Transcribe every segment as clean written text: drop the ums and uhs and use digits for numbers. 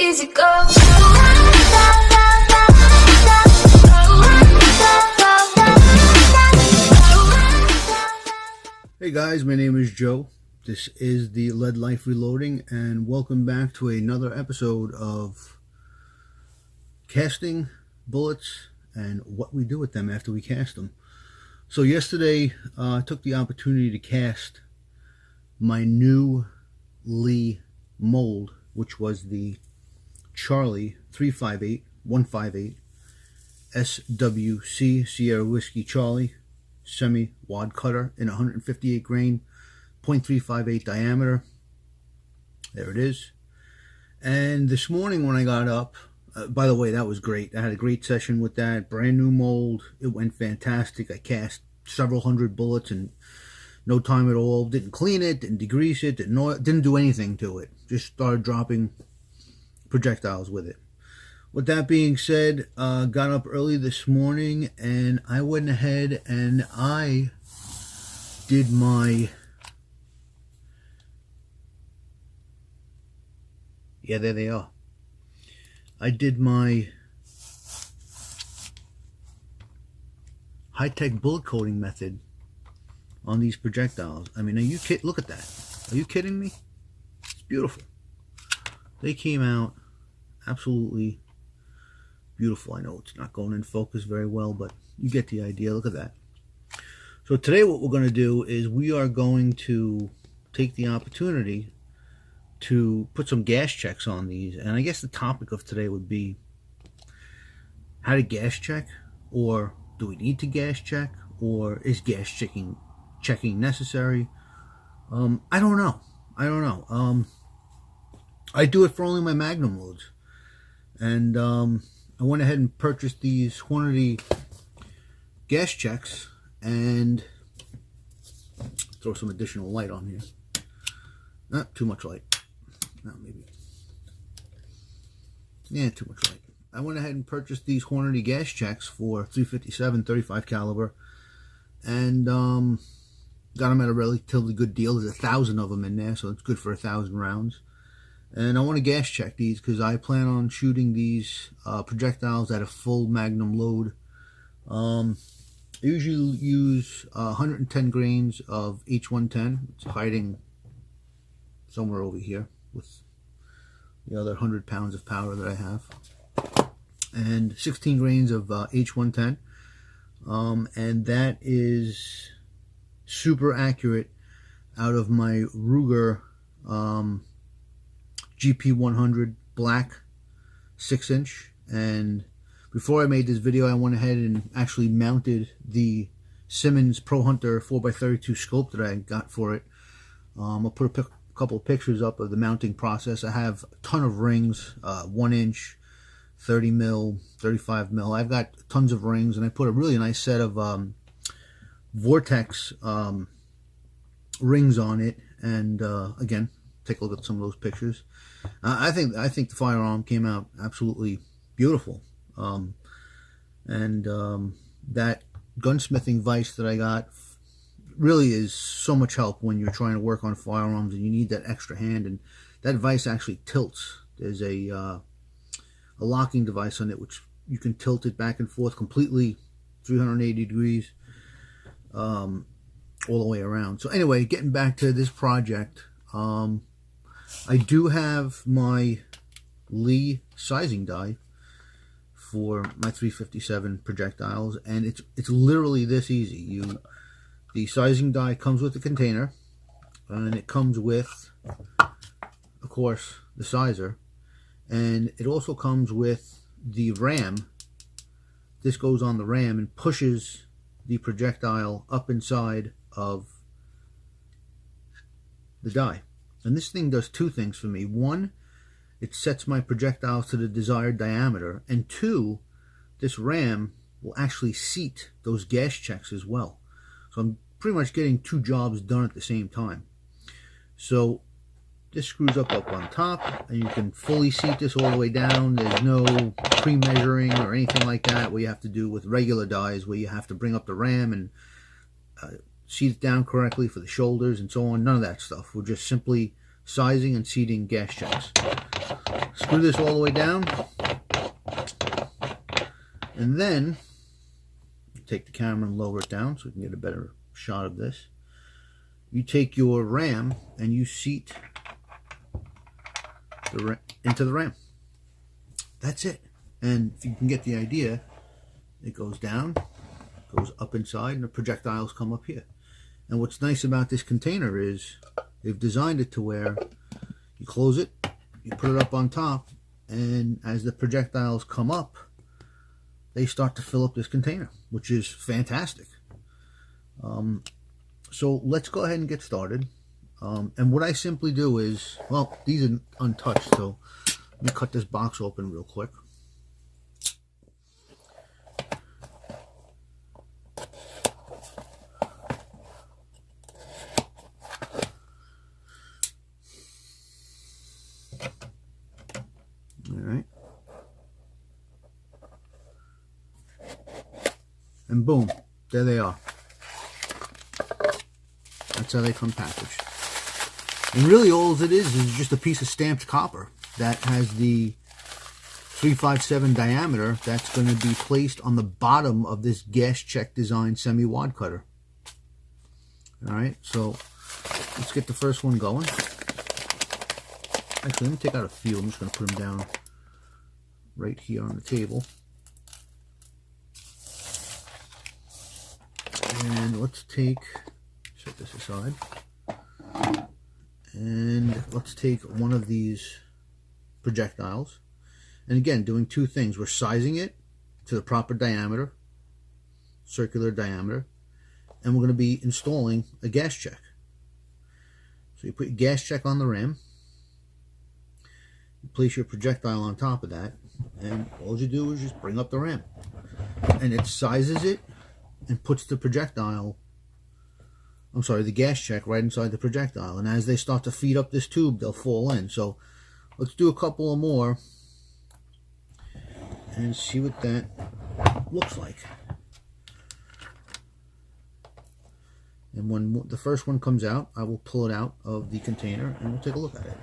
easy go. Hey guys, my name is Joe. This is the Lead Life Reloading, and welcome back to another episode of casting bullets and what we do with them after we cast them. So yesterday I took the opportunity to cast my new Lee mold, which was the Charlie 358-158 SWC Sierra Whiskey Charlie semi-wad cutter in 158 grain, 0.358 diameter. There it is. And this morning when I got up, by the way, that was great. I had a great session with that. Brand new mold. It went fantastic. I cast several hundred bullets in no time at all. Didn't clean it, didn't degrease it, didn't do anything to it. Just started dropping projectiles with it. With that being said, got up early this morning and I went ahead and I did my, yeah, there they are. I did my high-tech bullet coating method on these projectiles. I mean, are you kidding? Look at that. Are you kidding me? It's beautiful. They came out absolutely beautiful. I know it's not going in focus very well, but you get the idea. Look at that. So today what we're going to do is we are going to take the opportunity to put some gas checks on these. And I guess the topic of today would be how to gas check, or do we need to gas check, or is gas checking necessary? I don't know. I do it for only my magnum loads. And I went ahead and purchased these Hornady gas checks, and throw some additional light on here. Not too much light. No, maybe. Yeah, too much light. I went ahead and purchased these Hornady gas checks for 357 35 caliber, and got them at a relatively good deal. There's 1,000 of them in there, so it's good for 1,000 rounds. And I want to gas check these because I plan on shooting these projectiles at a full magnum load. I usually use 110 grains of H110. It's hiding somewhere over here with the other 100 pounds of powder that I have. And 16 grains of H110. And that is super accurate out of my Ruger GP100 black 6-inch. And before I made this video, I went ahead and actually mounted the Simmons Pro Hunter 4x32 scope that I got for it. I'll put a couple of pictures up of the mounting process. I have a ton of rings, 1-inch, 30 mil, 35 mil. I've got tons of rings, and I put a really nice set of Vortex rings on it. And again, take a look at some of those pictures. I think the firearm came out absolutely beautiful. That gunsmithing vise that I got really is so much help when you're trying to work on firearms and you need that extra hand. And that vise actually tilts. There's a locking device on it which you can tilt it back and forth completely 380 degrees all the way around. So anyway, getting back to this project, I do have my Lee sizing die for my 357 projectiles, and it's literally this easy. The sizing die comes with the container, and it comes with, of course, the sizer, and it also comes with the ram. This goes on the ram and pushes the projectile up inside of the die. And this thing does two things for me. One, it sets my projectiles to the desired diameter. And two, this ram will actually seat those gas checks as well. So I'm pretty much getting two jobs done at the same time. So this screws up on top, and you can fully seat this all the way down. There's no pre-measuring or anything like that where you have to do with regular dies, where you have to bring up the ram and seat it down correctly for the shoulders and so on. None of that stuff. We're just simply sizing and seating gas checks. screw this all the way down, and then take the camera and lower it down so we can get a better shot of this. You take your ram and you seat into the ram. That's it. And if you can get the idea, it goes down, goes up inside, and the projectiles come up here. And what's nice about this container is they've designed it to where you close it, you put it up on top, and as the projectiles come up, they start to fill up this container, which is fantastic. So let's go ahead and get started. And what I simply do is, well, these are untouched, so let me cut this box open real quick. All right. And boom, there they are. That's how they come packaged. And really all it is just a piece of stamped copper that has the 357 diameter that's going to be placed on the bottom of this gas check design semi-wad cutter. Alright, so let's get the first one going. Actually, let me take out a few. I'm just going to put them down right here on the table. And let's take, set this aside, and let's take one of these projectiles. And again, doing two things. We're sizing it to the proper diameter, circular diameter, and we're going to be installing a gas check. So you put your gas check on the ram, you place your projectile on top of that, and all you do is just bring up the ram. And it sizes it and puts the projectile, I'm sorry, the gas check right inside the projectile. And as they start to feed up this tube, they'll fall in. So let's do a couple of more and see what that looks like. And when the first one comes out, I will pull it out of the container and we'll take a look at it.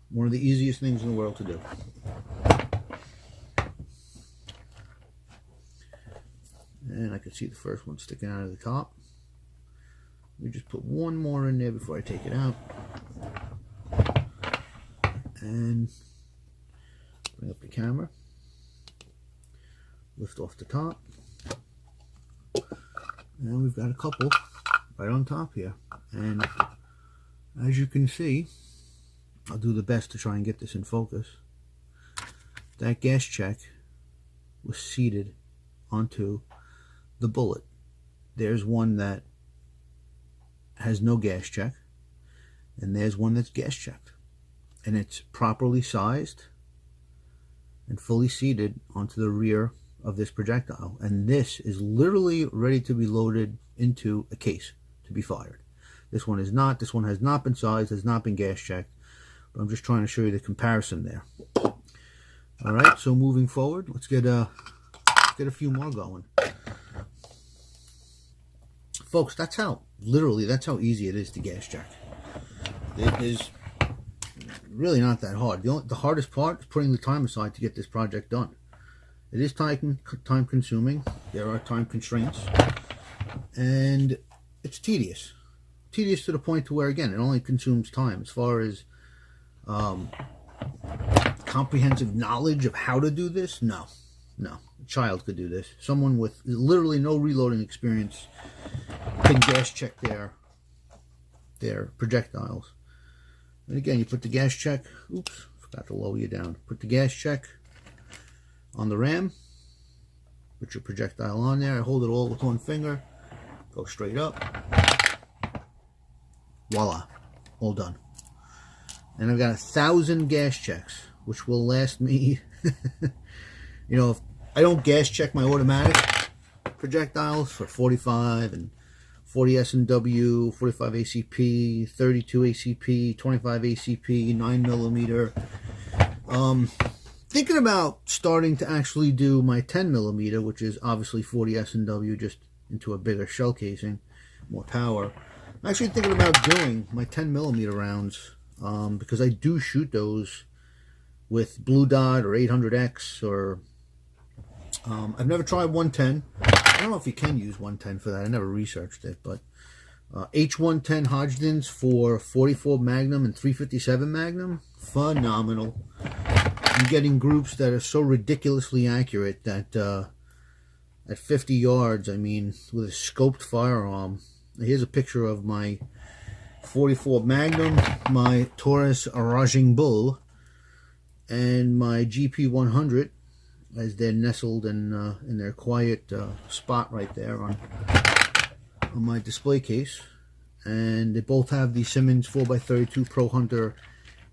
One of the easiest things in the world to do. And I can see the first one sticking out of the top. Let me just put one more in there before I take it out. And bring up the camera. Lift off the top. And we've got a couple right on top here. And as you can see, I'll do the best to try and get this in focus. That gas check was seated onto the bullet. There's one that has no gas check, and there's one that's gas checked. And it's properly sized and fully seated onto the rear of this projectile. And this is literally ready to be loaded into a case to be fired. This one is not. This one has not been sized, has not been gas checked. I'm just trying to show you the comparison there. All right, so moving forward, let's get a few more going. Folks, that's how easy it is to gas check. It is really not that hard. The hardest part is putting the time aside to get this project done. It is time consuming. There are time constraints, and it's tedious. Tedious to the point to where, again, it only consumes time. As far as comprehensive knowledge of how to do this, no. A child could do this. Someone with literally no reloading experience can gas check their projectiles. And again, you put the gas check, oops, forgot to lower you down. Put the gas check on the ram, put your projectile on there. I hold it all with one finger, go straight up, voila, all done. And I've got 1,000 gas checks, which will last me, you know, if I don't gas check my automatic projectiles for 45 and 40 S&W, 45 ACP, 32 ACP, 25 ACP, 9mm. Thinking about starting to actually do my 10mm, which is obviously 40 S&W, just into a bigger shell casing. more power. I'm actually thinking about doing my 10mm rounds because I do shoot those with Blue Dot or 800X, or I've never tried 110. I don't know if you can use 110 for that. I never researched it, but H110 Hodgdons for 44 Magnum and 357 Magnum, phenomenal. I'm getting groups that are so ridiculously accurate that at 50 yards, I mean, with a scoped firearm. Here's a picture of my 44 Magnum, my Taurus Raging Bull, and my GP100 as they're nestled in their quiet spot right there on my display case. And they both have the Simmons 4x32 Pro Hunter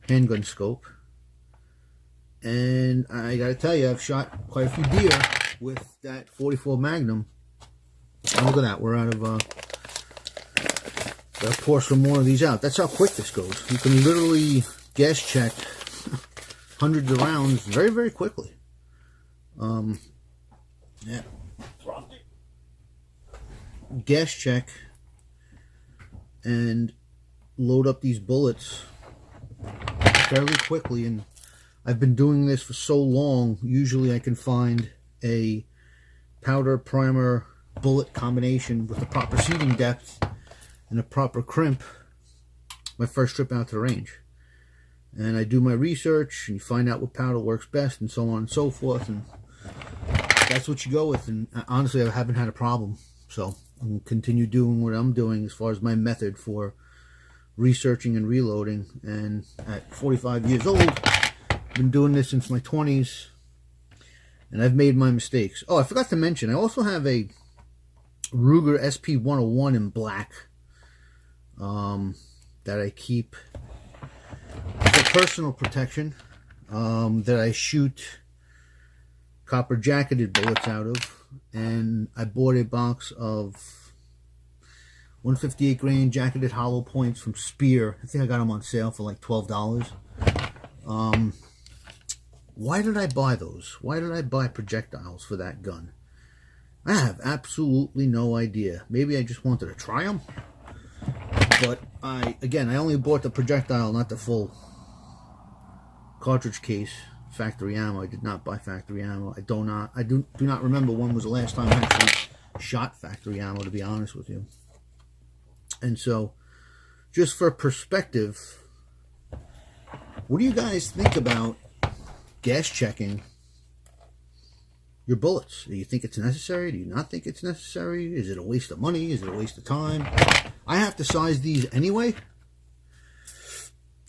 handgun scope. And I gotta tell you, I've shot quite a few deer with that 44 Magnum. And look at that, we're out of gotta pour some more of these out. That's how quick this goes. You can literally gas check hundreds of rounds very, very quickly. Yeah. Gas check and load up these bullets fairly quickly, and I've been doing this for so long. Usually I can find a powder primer bullet combination with the proper seating depth and a proper crimp my first trip out to the range. And I do my research and you find out what powder works best and so on and so forth, and that's what you go with. And honestly, I haven't had a problem, so I'm going to continue doing what I'm doing as far as my method for researching and reloading. And at 45 years old, I've been doing this since my 20s, and I've made my mistakes. Oh, I forgot to mention, I also have a Ruger SP101 in black that I keep for personal protection, that I shoot copper jacketed bullets out of. And I bought a box of 158 grain jacketed hollow points from Spear. I think I got them on sale for like $12. Why did I buy those? Why did I buy projectiles for that gun? I have absolutely no idea. Maybe I just wanted to try them. But I only bought the projectile, not the full cartridge case. Factory ammo. I did not buy factory ammo. I do not remember when was the last time I actually shot factory ammo, to be honest with you. And so, just for perspective, what do you guys think about gas checking your bullets? Do you think it's necessary? Do you not think it's necessary? Is it a waste of money? Is it a waste of time? I have to size these anyway,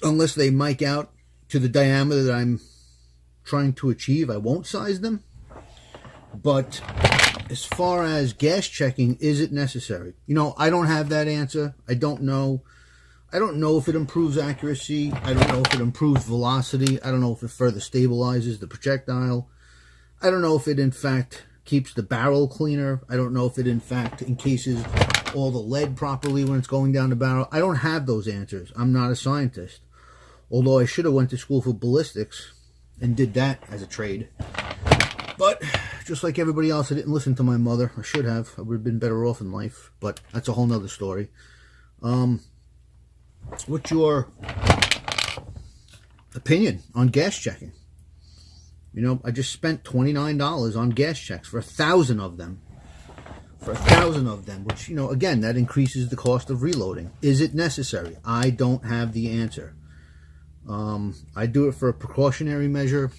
unless they mic out to the diameter that I'm trying to achieve. I won't size them. But as far as gas checking, is it necessary? You know, I don't have that answer. I don't know. I don't know if it improves accuracy. I don't know if it improves velocity. I don't know if it further stabilizes the projectile. I don't know if it in fact keeps the barrel cleaner. I don't know if it in fact encases all the lead properly when it's going down the barrel. I don't have those answers. I'm not a scientist. Although I should have went to school for ballistics and did that as a trade. But just like everybody else, I didn't listen to my mother. I should have. I would have been better off in life. But that's a whole nother story. What's your opinion on gas checking? You know, I just spent $29 on gas checks for 1,000 of them. For 1,000 of them, which, you know, again, that increases the cost of reloading. Is it necessary? I don't have the answer. I do it for a precautionary measure.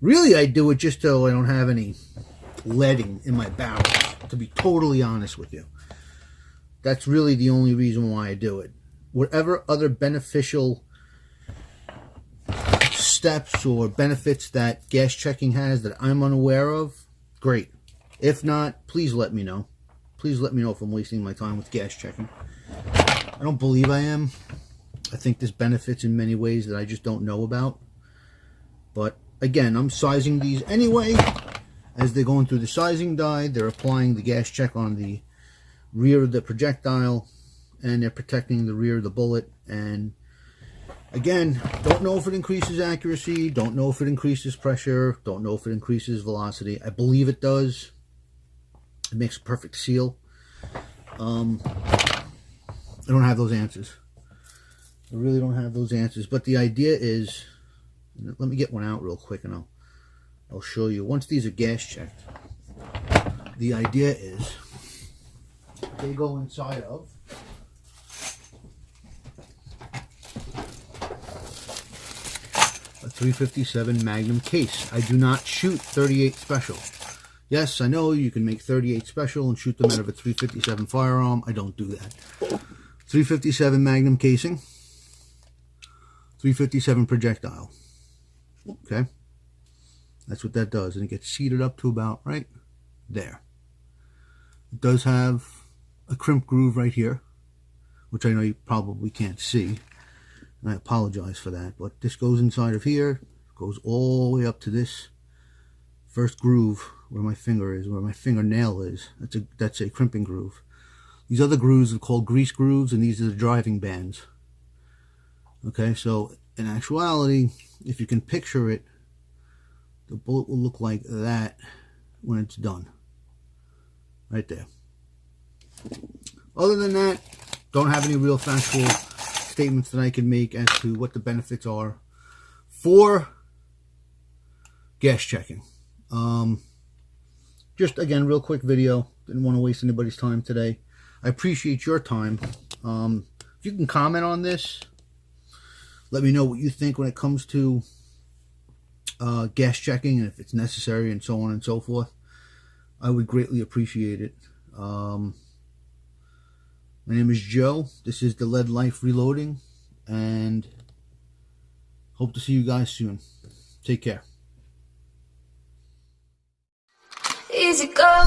Really, I do it just so I don't have any leading in my barrels, to be totally honest with you. That's really the only reason why I do it. Whatever other beneficial steps or benefits that gas checking has that I'm unaware of, great. If not, please let me know. Please let me know if I'm wasting my time with gas checking. I don't believe I am. I think there's benefits in many ways that I just don't know about. But again, I'm sizing these anyway. As they're going through the sizing die, they're applying the gas check on the rear of the projectile, and they're protecting the rear of the bullet. And again, don't know if it increases accuracy, don't know if it increases pressure, don't know if it increases velocity. I believe it does. It makes a perfect seal. I don't have those answers. I really don't have those answers. But the idea is, let me get one out real quick and I'll show you. Once these are gas checked, the idea is they go inside of a 357 Magnum case. I do not shoot 38 Special. Yes, I know you can make 38 Special and shoot them out of a 357 firearm. I don't do that. 357 Magnum casing, 357 projectile. Okay? That's what that does. And it gets seated up to about right there. It does have a crimp groove right here, which I know you probably can't see. And I apologize for that. But this goes inside of here, goes all the way up to this first groove where my finger is, where my fingernail is. That's a crimping groove. These other grooves are called grease grooves, and these are the driving bands. Okay, so in actuality, if you can picture it, the bullet will look like that when it's done. Right there. Other than that, don't have any real factual statements that I can make as to what the benefits are for gas checking. Just again, real quick video. Didn't want to waste anybody's time today. I appreciate your time. If you can comment on this, let me know what you think when it comes to gas checking and if it's necessary and so on and so forth. I would greatly appreciate it. My name is Joe. This is the Lead Life Reloading, and hope to see you guys soon. Take care. Easy go.